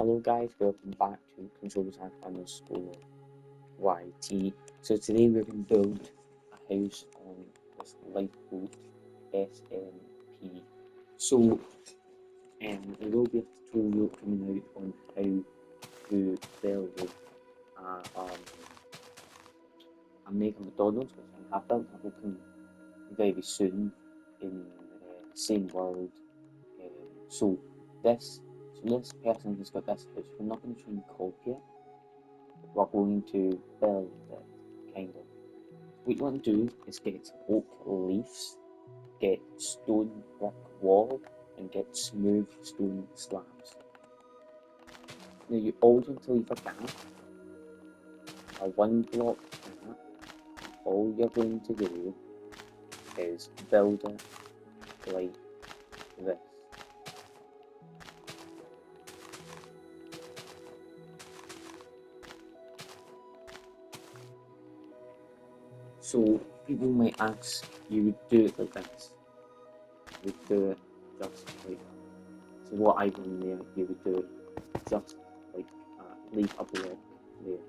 Hello guys, welcome back to controls_YT. So today we're going to build a house on this lifeboat SMP. So there will be a tutorial coming out on how to build a Mega McDonald's, which I have built. I'm hoping very soon in the same world. So this person who's got this house, we're not going to try and copy it. We're going to build it, kind of. What you want to do is get oak leaves, get stone brick wall, and get smooth stone slabs. Now you always want to leave a gap, a 1 block gap. All you're going to do is build it like this. So people might ask, you would do it like this. You would do it just like that. So what I've done there, you would do it just like leave a block there.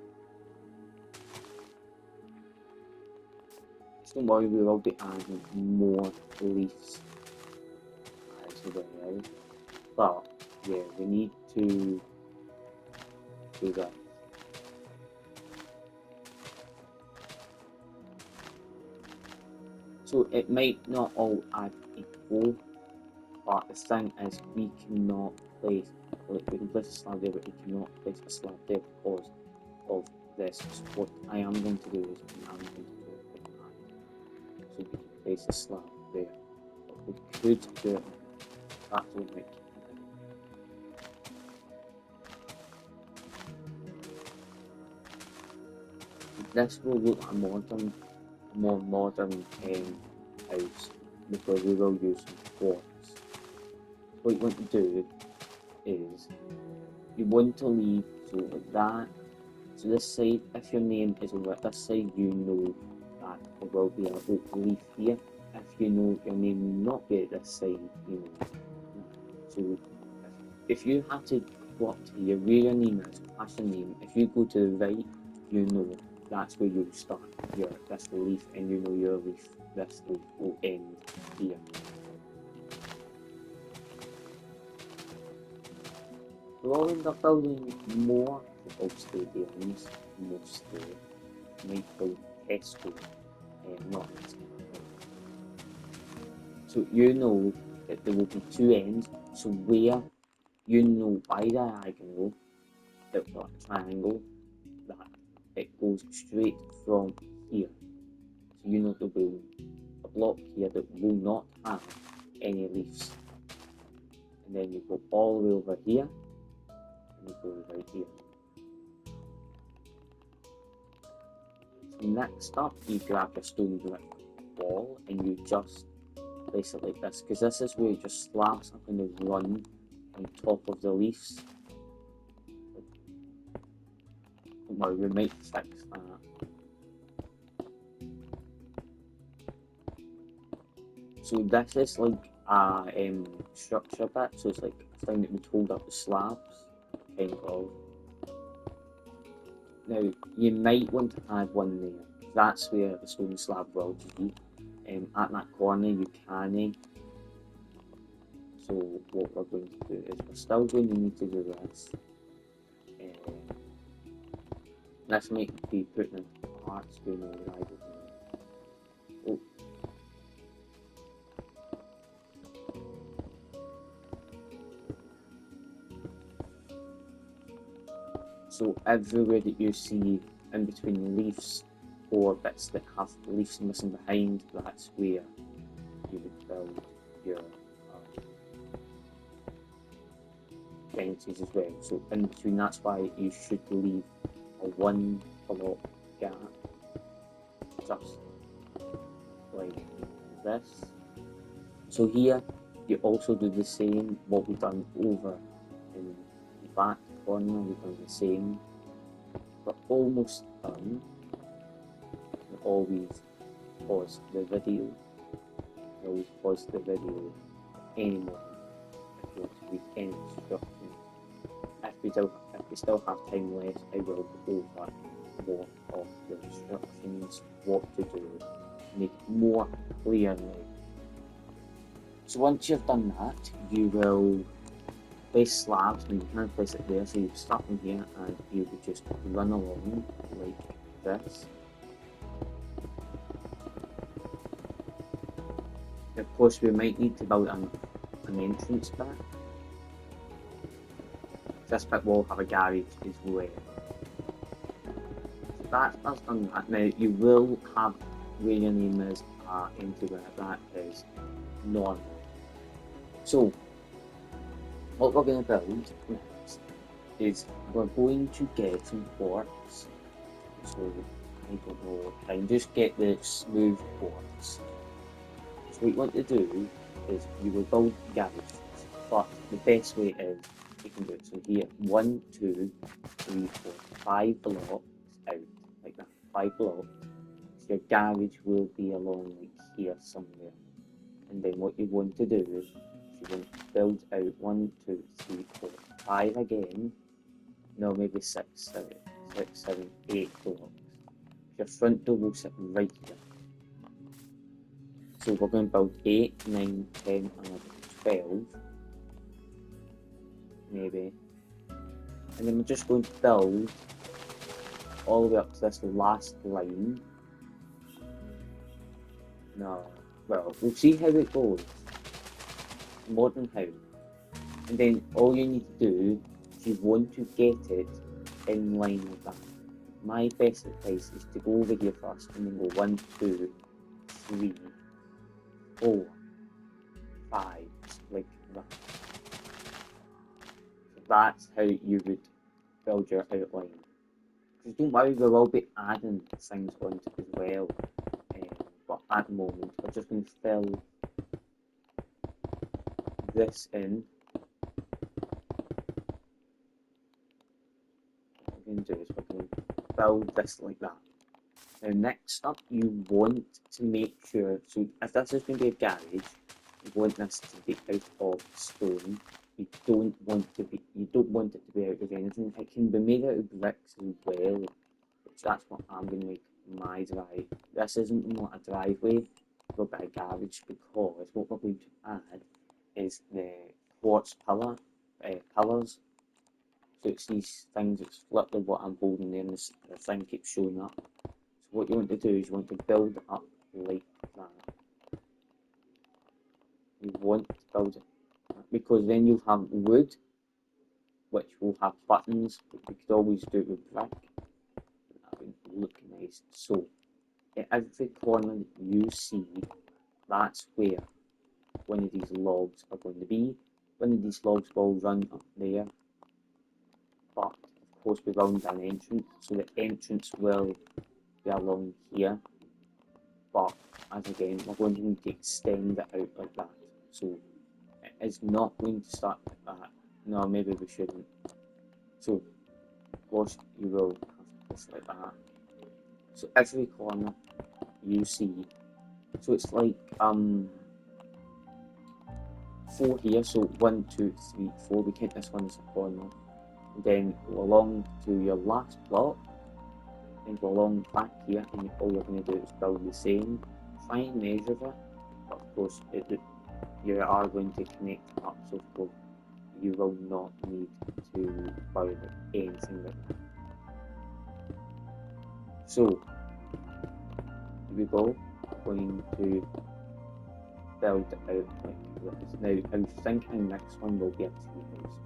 So don't worry, we will be adding more leaves as well. But yeah, we need to do that. So it might not all add equal, but the thing is we cannot place, like we can place a slab there, but we cannot place a slab there because of this. So what I am going to do is I'm going to do it like that. So we can place a slab there. But we could do it that way, like this will look a more modern house because we will use some quartz. What you want to do is you want to leave so like that. So this side, if your name is over this side, you know that there will be a oak leaf here. If you know your name will not be at this side, you know. So if you have to go up to here where your name is, past your name, if you go to the right, you know that's where you'll start your this leaf, and you know your leaf, this leaf will end here. We'll end up building more football stadiums, mostly. Might build Tesco, not Tesco. So you know that there will be two ends, so where you know by diagonal, that triangle, that it goes straight from here. So you know there will be a block here that will not have any leaves. And then you go all the way over here, and you go right here. So next up, you grab a stone brick wall and you just place it like this, because this is where you just slap something and run on top of the leaves. Don't worry, we might fix that. So this is like a structure bit, so it's like a thing that would hold up the slabs, kind of. Now, you might want to add one there. That's where the stone slab will be. At that corner, you can. So what we're going to do is we're still going to need to do this. This might be putting in parts doing all the right. Oh. So everywhere that you see in between leaves or bits that have leaves missing behind, that's where you would build your fences as well. So in between, that's why you should leave a 1 block gap, just like this. So here you also do the same what we've done over in the back corner. We've done the same. We're almost done. You always pause the video. You always pause the video anymore if you want to read any instructions. If if we still have time left, I will go over more of the instructions, what to do, make it more clearly. So once you've done that, you will place slabs, and you can place it there, so you start from here and you would just run along like this. Of course, we might need to build an entrance back. This bit will have a garage as well. So that's done that. Now you will have where your name is anywhere that is normal. So what we're going to build next is we're going to get some quartz. So I don't know, try and just get the smooth quartz. So what you want to do is you will build garages, but the best way is you can do it. So here, 1, 2, 3, 4, 5 blocks out, like that, 5 blocks. So your garage will be along like here somewhere. And then what you want to do is you want to build out 1, 2, 3, 4, 5 again. No, maybe 6, 7, 8 blocks. Your front door will sit right here. So we're going to build 8, 9, 10, 11, 12. Maybe. And then we're just going to build all the way up to this last line. No. Well, we'll see how it goes. More than how. And then all you need to do is you want to get it in line with that. My best advice is to go over here first and then go 1, 2, 3, 4, 5, like that. So that's how you would build your outline. Because don't worry, we will be adding things onto it as well. But at the moment, we're just going to fill this in. What we're going to do is we're going to build this like that. Now next up, you want to make sure, so if this is going to be a garage, you want this to be out of stone. You don't want it to be out of anything. It can be made out of bricks as well, which that's what I'm going to make my drive. This isn't not a driveway, but a garage, because what we're going to add is the quartz pillars. So it's these things, it's literally what I'm holding there, and the thing keeps showing up. So what you want to do is you want to build it up like that. You want to build it, because then you'll have wood, which will have buttons, but you could always do it with brick. That would look nice. So at every corner you see, that's where one of these logs are going to be. One of these logs will run up there, but of course we round an entrance, so the entrance will be along here. But as again, we're going to need to extend it out like that. So it is not going to start like that. No, maybe we shouldn't. So of course you will have this like that. So every corner you see, so it's like 4 here, so 1, 2, 3, 4, we count this one as a corner. And then go along to your last block, then go along back here, and all you're going to do is build the same. Try and measure it, but of course you are going to connect up, so of course you will not need to build anything like that. So here we go, going to build it out like this. Now I'm thinking next one will be a tree house.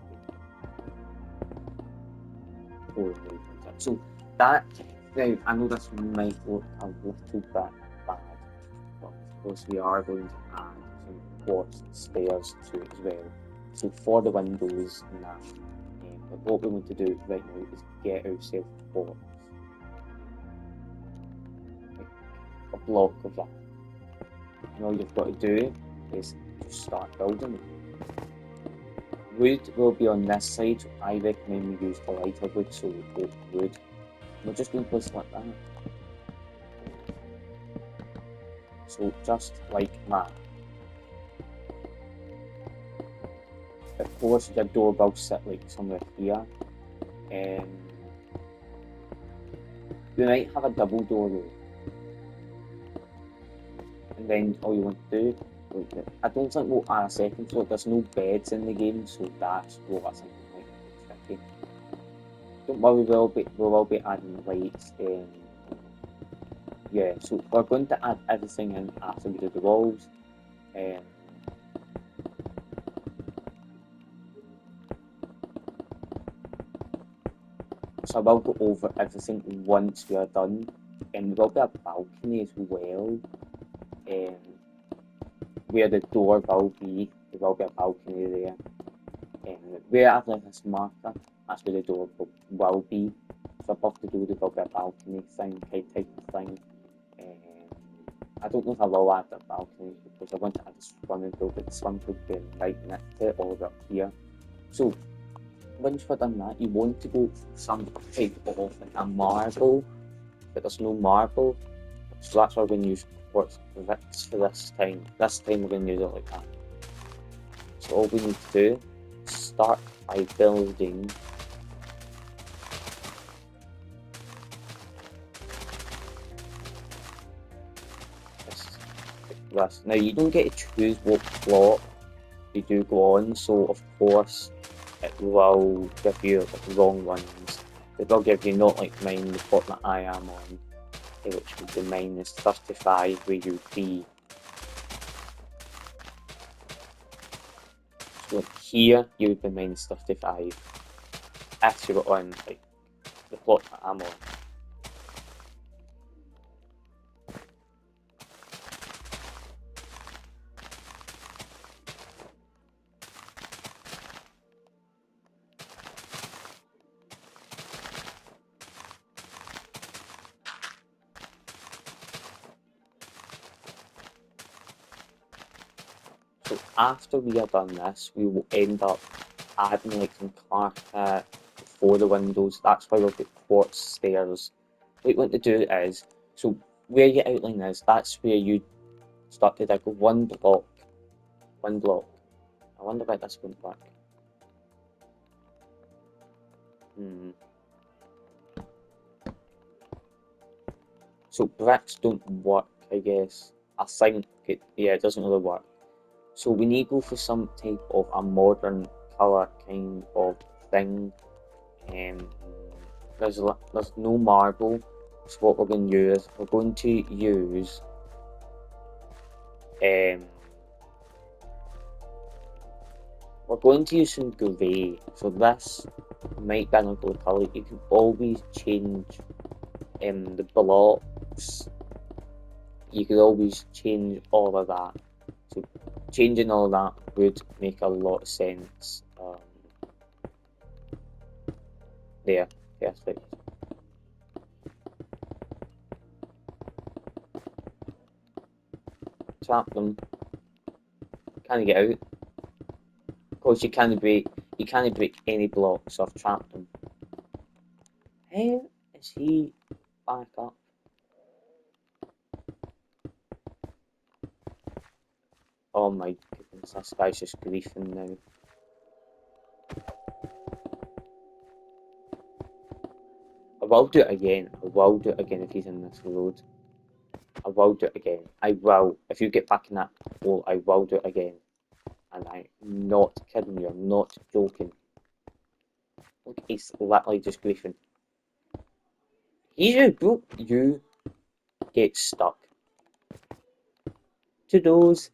So that, now I know this might look a little bit bad, but of course we are going to add some quartz stairs to it as well. So for the windows and that, but what we want to do right now is get ourselves quartz. Like a block of that. And all you've got to do is just start building it. Wood will be on this side, so I recommend we use the lighter wood, so we put wood. We're just going to place it like that. So just like that. Of course, your door will sit like somewhere here, We might have a double door though. And then all you want to do, I don't think we'll add a second floor. There's no beds in the game, so that's what I think might be tricky. Don't worry, we'll be adding lights. Yeah, so we're going to add everything in after we do the walls. So I will go over everything once we are done, and there will be a balcony as well. Where the door will be, there will be a balcony there. Where I've left this marker, that's where the door will be. So above the door there will be a balcony thing, type of thing. I don't know if I will add a balcony because I want to add a swimming pool, but the swimming pool will be right next to it, all up here. So once we've done that, you want to go for some type of like a marble, but there's no marble. So that's why we're going to use quartz bricks for this time. This time we're going to use it like that. So all we need to do is start by building this. Now you don't get to choose what block you do go on, so of course it will give you like the wrong ones. It will give you not like mine, the plot that I am on, which would be -35 where you'd be. So here you would be -35 if you were on like the plot that I'm on. So after we have done this, we will end up adding like some carpet for the windows. That's why we'll put quartz stairs. What you want to do is, so where your outline is, that's where you start to dig one block. I wonder why this won't work. So bricks don't work, I guess. I think it doesn't really work. So we need to go for some type of a modern colour kind of thing. There's no marble, so what we're going to use, we're going to use some grey. So this might be another colour. You can always change the blocks. You could always change all of that. So changing all that would make a lot of sense. There, perfect. Trap them. Can't get out. Of course, you can't break any blocks. So I've trapped them. How is he back up? Oh my goodness, this guy's just griefing now. I will do it again. If he's in this road. I will do it again. I will. If you get back in that hole, I will do it again. And I'm not kidding you. I'm not joking. Look, he's literally just griefing. You get stuck. To those.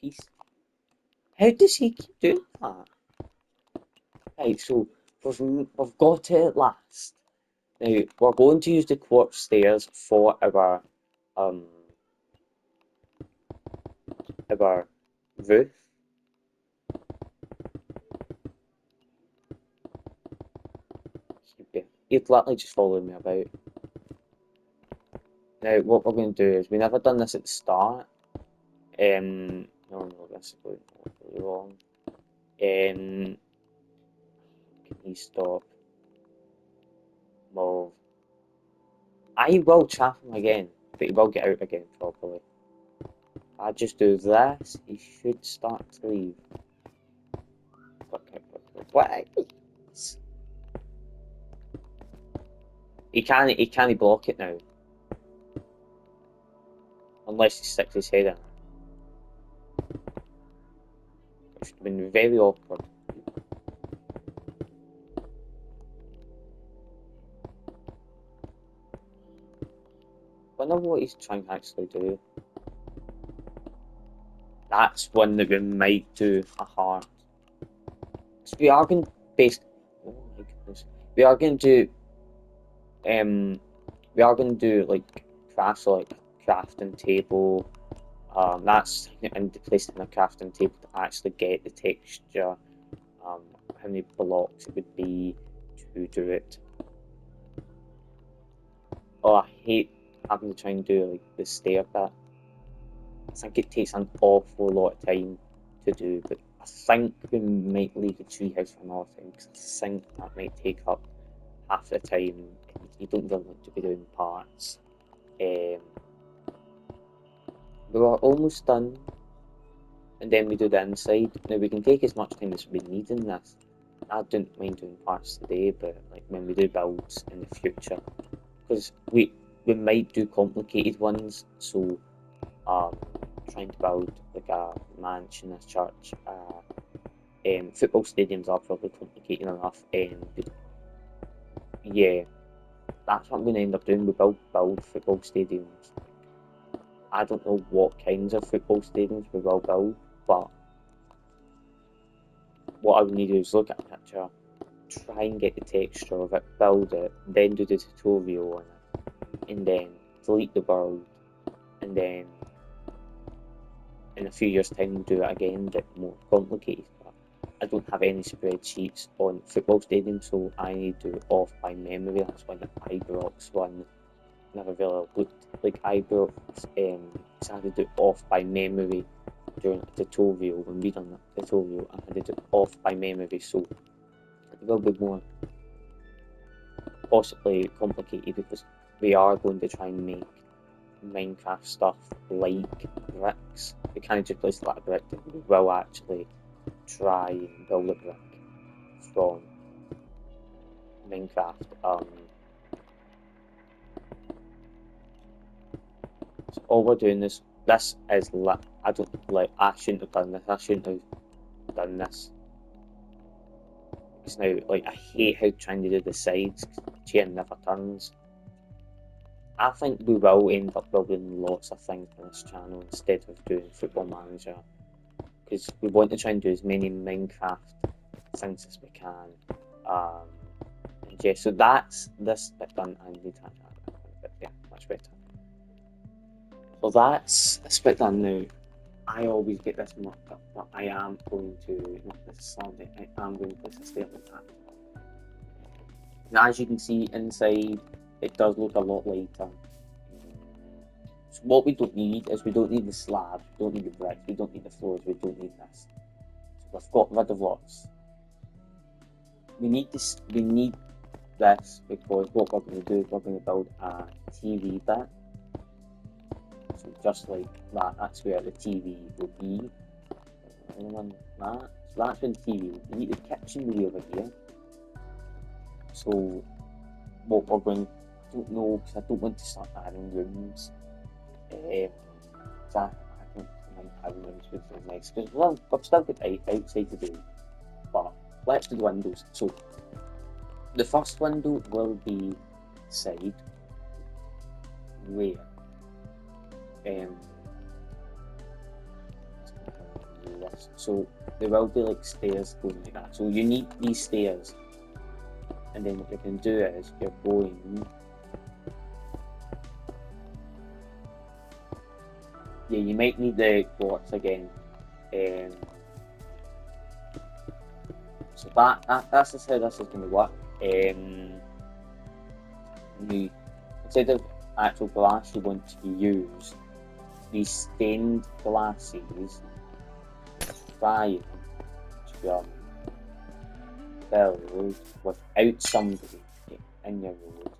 Peace. How does he keep doing that? Right, so we've got it at last. Now we're going to use the quartz stairs for our roof. He'd literally just following me about. Now what we're going to do is we never done this at the start. No, this is going really wrong. Can he stop? Move. I will trap him again, but he will get out again probably. I just do this, he should start to leave. What? He can't block it now. Unless he sticks his head in it. Which would have been very awkward. I wonder what he's trying to actually do. That's one that we might do a heart. So we are going to oh my goodness. We are going to do like crafts, like crafting table. That's in placing a crafting table to actually get the texture. How many blocks it would be to do it. Oh, I hate having to try and do like the stair bit. I think it takes an awful lot of time to do, but I think we might leave the treehouse for another time because I think that might take up half the time. You don't really want to be doing parts. We were almost done, and then we do the inside. Now we can take as much time as we need in this. I don't mind doing parts today, but like when we do builds in the future, because we might do complicated ones. So trying to build like a mansion, a church, football stadiums are probably complicated enough. Yeah, that's what I'm going to end up doing. We build football stadiums. I don't know what kinds of football stadiums we will build, but what I would need to do is look at a picture, try and get the texture of it, build it, then do the tutorial on it, and then delete the world, and then in a few years' time we'll do it again, a bit more complicated. But I don't have any spreadsheets on football stadiums, so I need to do it off by memory. That's why the Ibrox one never really looked like Ibrox, so I had to do it off by memory during a tutorial. When we done that tutorial, I had to do it off by memory, so it will be more possibly complicated because we are going to try and make Minecraft stuff like bricks. We can't just place like a brick, we will actually try and build a brick from Minecraft. So all we're doing is this is I don't like. I shouldn't have done this. I shouldn't have done this. Because now, like, I hate how trying to do the sides. Chair never turns. I think we will end up building lots of things on this channel instead of doing Football Manager. Because we want to try and do as many Minecraft things as we can. And yeah, so that's this bit done. I need to add a bit, yeah, much better. So that's this bit done now. I always get this marked up, but I am going to not this Sunday. I am going to place a stair like that. Now, as you can see inside, it does look a lot lighter. So what we don't need is we don't need the slabs, we don't need the bricks, we don't need the floors, we don't need this. So we've got rid of lots. We need this. We need this because what we're going to do is we're going to build a TV bit. So just like that, that's where the TV will be. Anyone that? So that's where the TV will be. The kitchen will be over here. So what we're going to, I don't know, because I don't want to start adding rooms. So I don't think adding rooms would be nice because we've still got outside to do. But let's do the windows. So the first window will be side where so there will be like stairs going like that. So you need these stairs, and then what you can do is you're going. Yeah, you might need the quartz again. So that's just how this is going to work. You, instead of actual glass you want to use, these stained glasses, trying to build without somebody in your road.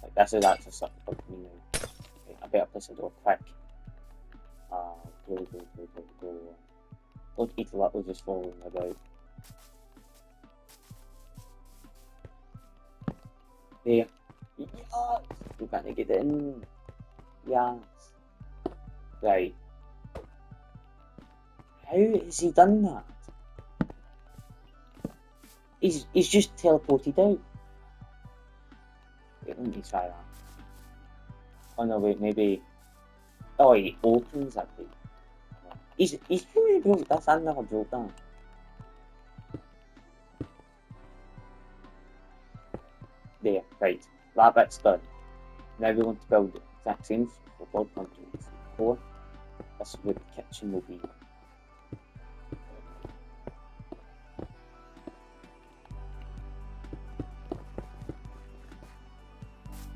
Like this is actually something for me now. Okay, I better place a door quick. Go. Look, each little just falling about. There. Yes! You can't get it in. Yes. Right. How has he done that? He's just teleported out. Wait, let me try that. Oh no, wait, maybe. Oh, he opens that thing. He's really broke this. I never broke that. There, right. That bit's done. Now we want to build the exact same for both 1, 2, 3, 4. This is where the kitchen will be.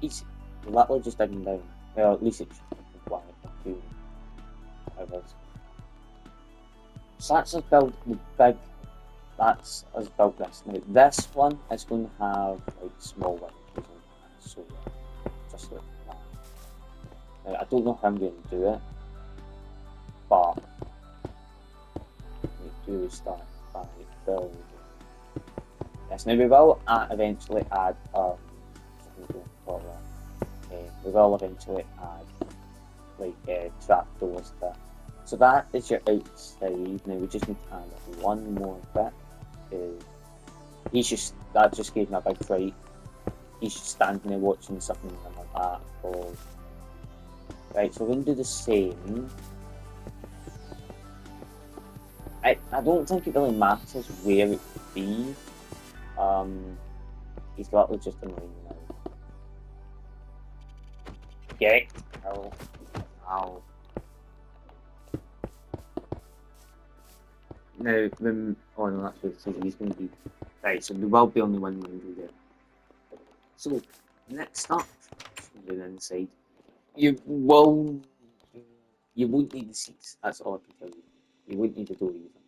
He's literally just digging down. Well, at least it should be quiet for a few hours. So that's us build the big. That's us built this. Now this one is going to have like small windows, so just like that. Now, I don't know how I'm going to do it, but we do start by building. Yes, now we will eventually add we will eventually add like trapdoors to it. So that is your outside. Now we just need to add one more bit. That just gave me a big fright. He's just standing there watching something like that. Oh. Right, so we're going to do the same. I don't think it really matters where it would be. He's literally just annoying now. Get it? Oh. Ow. Now, oh no, that's right, so he's going to be, right, so there will be only one window there. So, next up, the inside, you won't need the seats, that's all I can tell you. You won't need the door either.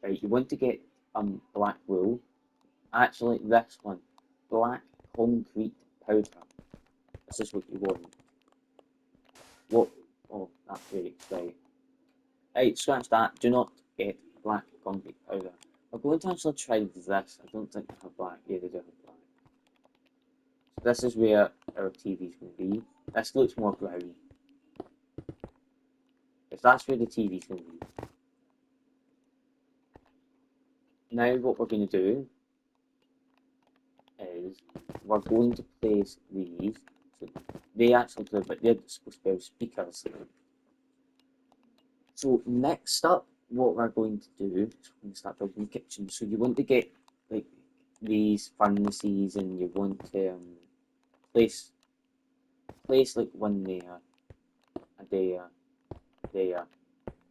Right, you want to get black wool, actually this one, black concrete powder, this is what you want. What, oh, that breaks, right. Right, scratch that, do not get black concrete powder. I'm going to actually try this. I don't think they have black. Yeah, they do have black. So this is where our TV is going to be. This looks more browny. If that's where the TV is going to be. Now what we're going to do is we're going to place these. So they actually do, but they're supposed to be speakers. So next up, what we're going to do is we're going to start building the kitchen. So you want to get like these furnaces, and you want to place like one there, a there, there,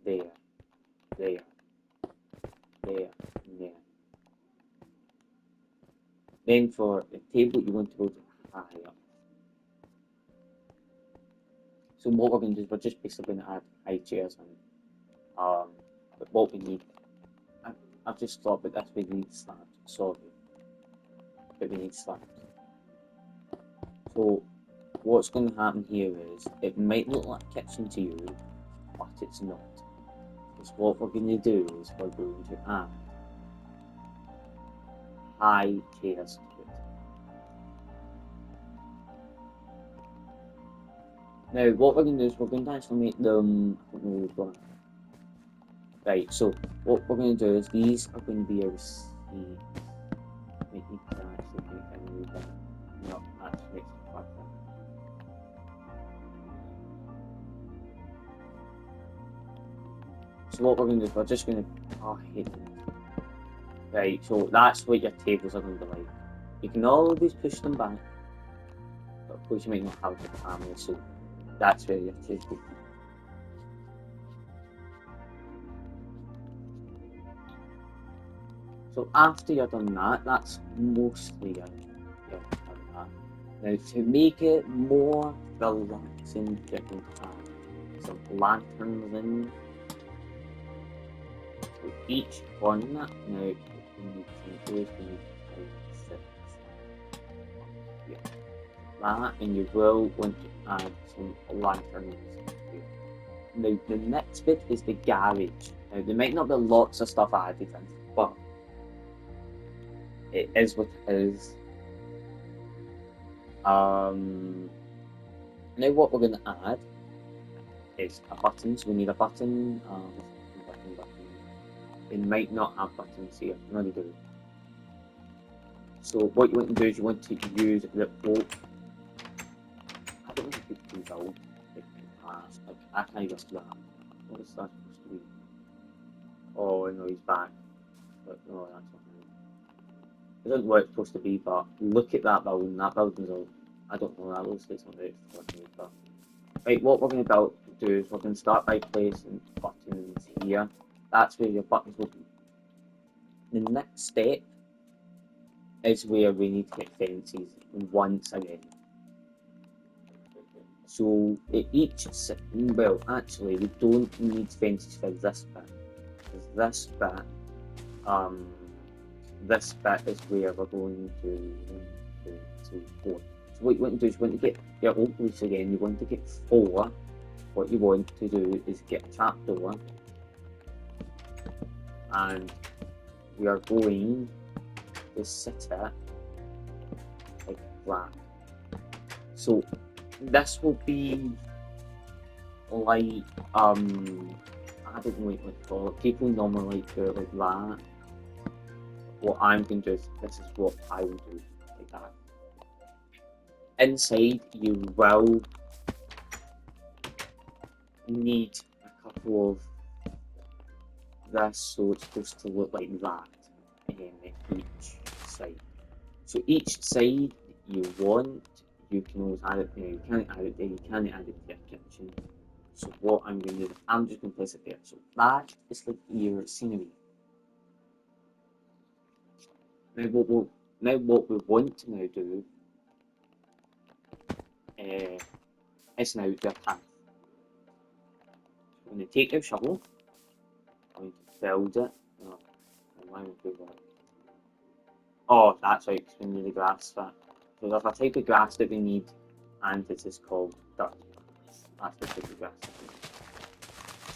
there, there, there, and there. Then for the table, you want to go to higher. So what we're going to do is we're just basically going to add high chairs in. But what we need, I've just thought, but that's we need slabs. Sorry, but we need slabs. So what's going to happen here is it might look like a kitchen to you, but it's not. Because what we're going to do is we're going to add high chairs to it. Now what we're going to do is we're going to actually make them, I don't know where we're going. Right, so what we're going to do is these are going to be our seats. Make me actually make a new one. No, actually makes it quite fun. So what we're going to do is we're just going to, oh I hate them. Right, so that's what your tables are going to be like. You can always push them back, but of course you might not have the family, so that's where your tables will be. So after you've done that, that's mostly your that. Now to make it more relaxing, you're going to add some lanterns in. So each one, now we need some those, we need 5, 6. Yeah. That, and you will want to add some lanterns here. Now the next bit is the garage. Now there might not be lots of stuff added in, but it is what it is. Now what we're going to add is a button. So we need a button. Button. It might not have buttons here. No, they do. So what you want to do is you want to use the bolt. I don't know if you can build it fast. Like I can't just do that. What is that supposed to be? Oh no, he's back. But no, that's not right. I don't know what it's supposed to be, but look at that building. That building's all. I don't know. That looks like something for me, but right. What we're going to do is we're going to start by placing buttons here. That's where your buttons will be. The next step is where we need to get fences once again. So each, well, actually, we don't need fences for this bit, because this bit is where we're going to 1, 2, 3, 4. So what you want to do is you want to get your old police again. You want to get 4. What you want to do is get a trapdoor, and we are going to set it like that. So this will be like I don't know what to call it. People normally like do it like that. What I'm going to do is this is what I will do, like that. Inside you will need a couple of this, so it's supposed to look like that in each side. So each side you want, you can always add it there. You can't add it there, you can't add it to your kitchen. So what I'm going to do, I'm just going to place it there. So that is like your scenery. Now what we want to now do is now do a path. I'm going to take your shovel, I'm going to build it. Oh, why would we do that? Oh, that's right, because we need the grass for that. So there's a type of grass that we need, and this is called dirt. That's the type of grass that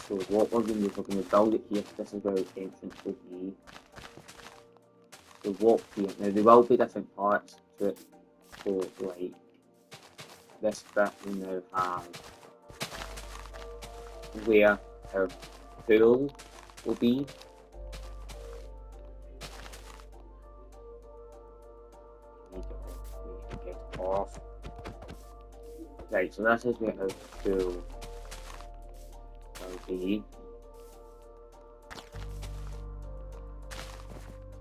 we need. So what we're going to do is we're going to build it here. This is where the entrance will be. So walk here. Now there will be different parts to it. So like this bit we now have where our pool will be. Get off. Right, so this is where our pool will be.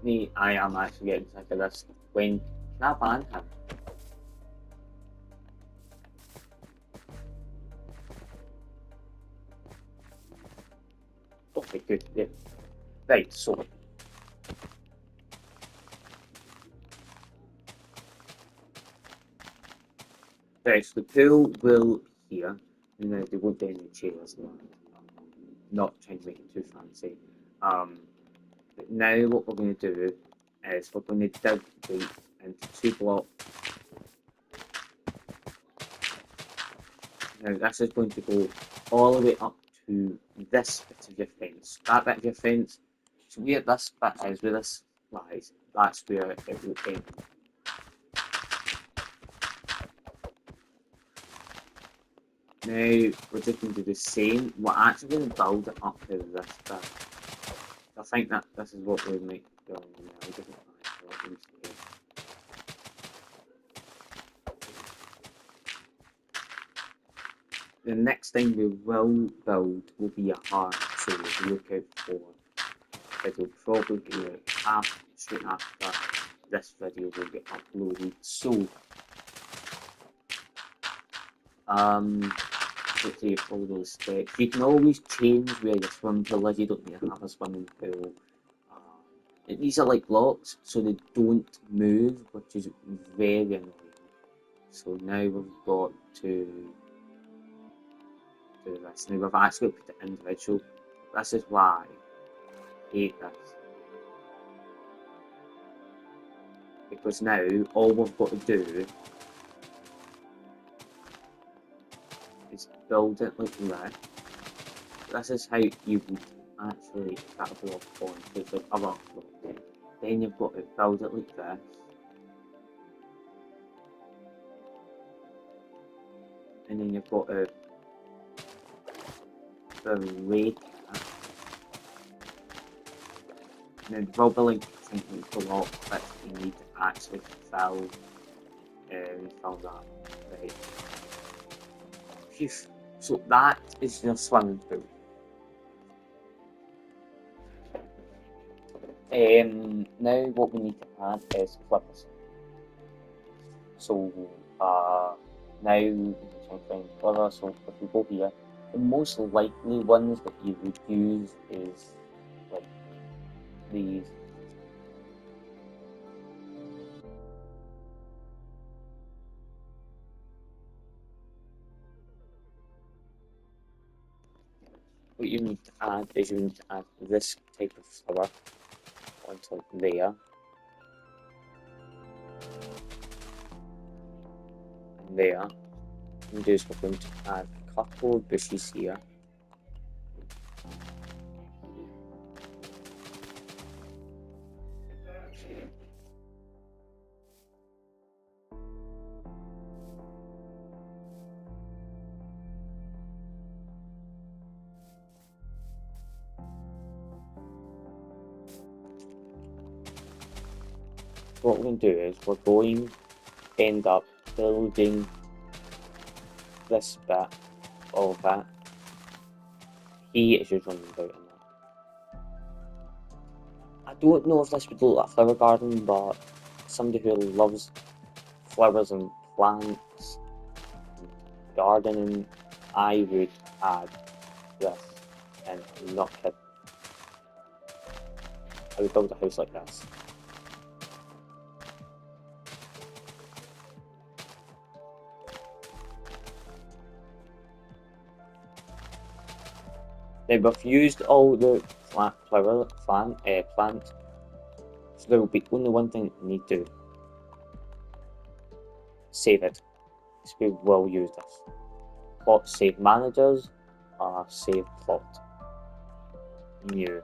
Me, I am actually getting sick of this. When can I ban him? Okay, good. Yeah. Right, so right, so the pool will be here. You know, there won't be any chairs. Not trying to make it too fancy. But now what we're going to do is we're going to dig deep into 2 blocks. Now this is going to go all the way up to this bit of your fence. That bit of your fence, so where this bit is, where this lies, that's where it will end. Now we're just going to do the same. We're actually going to build it up to this bit. I think that this is what we make going now. The next thing we will build will be a heart, so look out for. It will probably be like straight after this video will get uploaded. So let's say follow those steps. You can always change where your swimming pool is. You don't need to have a swimming pool. These are like blocks, so they don't move, which is very annoying. So now we've got to do this. Now we've actually put it individual. This is why I hate this. Because now all we've got to do is build it like that. This is how you would actually get a block on with the other block. Then you've got to build it like this. and then you've got a red cat. Now, the probably think there's a lot of bits that you need to actually fill that. Right. Phew. So that is your swimming pool. Now what we need to add is flippers. So now we can find flippers. So if we go here, the most likely ones that you would use is like these. What you need to add is you need to add this type of flower onto there. And there. And do is we're going to add a couple of bushes here. What we're going to do is we're going to end up building this bit of it. He is just running about in that. I don't know if this would look like a flower garden, but somebody who loves flowers and plants, and gardening, I would add this, and I'm not kidding. I would build a house like this. Now we've used all the plants, so there will be only one thing we need to do. Save it. So we will use this. Plot save managers, save plot. New.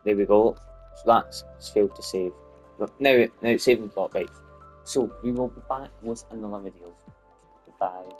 There we go. So that's failed to save. Now it's saving plot, right. So we will be back with another video. Goodbye.